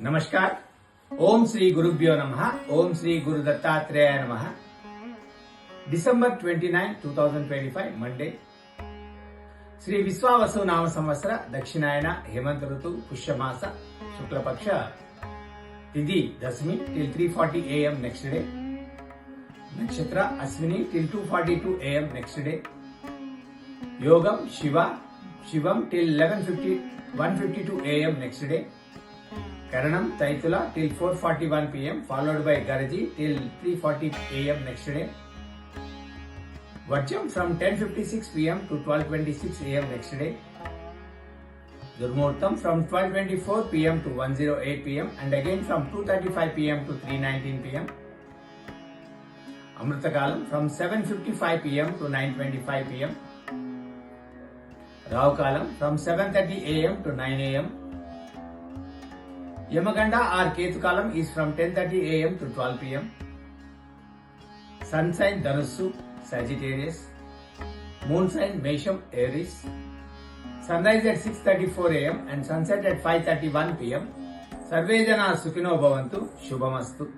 नमस्कार। ओम श्री गुरुभ्यो नमः। ओम श्री गुरु दत्तात्रेय नमः। December 29, 2025 Monday. श्री विश्वावसु नाम संवत्सर दक्षिणायन हेमंत ऋतु पुष्यमास शुक्लपक्ष तिथि दशमी till 3:40 AM next day. नक्षत्र Ashwini till 2:42 AM next day. योगम Shivam till 1:52 AM next day. Karanam Taitula till 4:41 PM followed by Garaji till 3:40 AM next day. Vajram from 10:56 PM to 12:26 AM next day. Durmuhurtam from 12:24 PM to 1:08 PM and again from 2:35 PM to 3:19 PM. Amritakalam from 7:55 PM to 9:25 PM. Rahu Kalam from 7:30 AM to 9 AM. Yamaganda or Ketu Kalam is from 10:30 AM to 12 PM. Sun sign Dhanusu, Sagittarius. Moon sign Mesham, Aries. Sunrise at 6:34 AM and sunset at 5:31 PM. Sarve Jana Sukhino Bhavantu, Shubhamastu.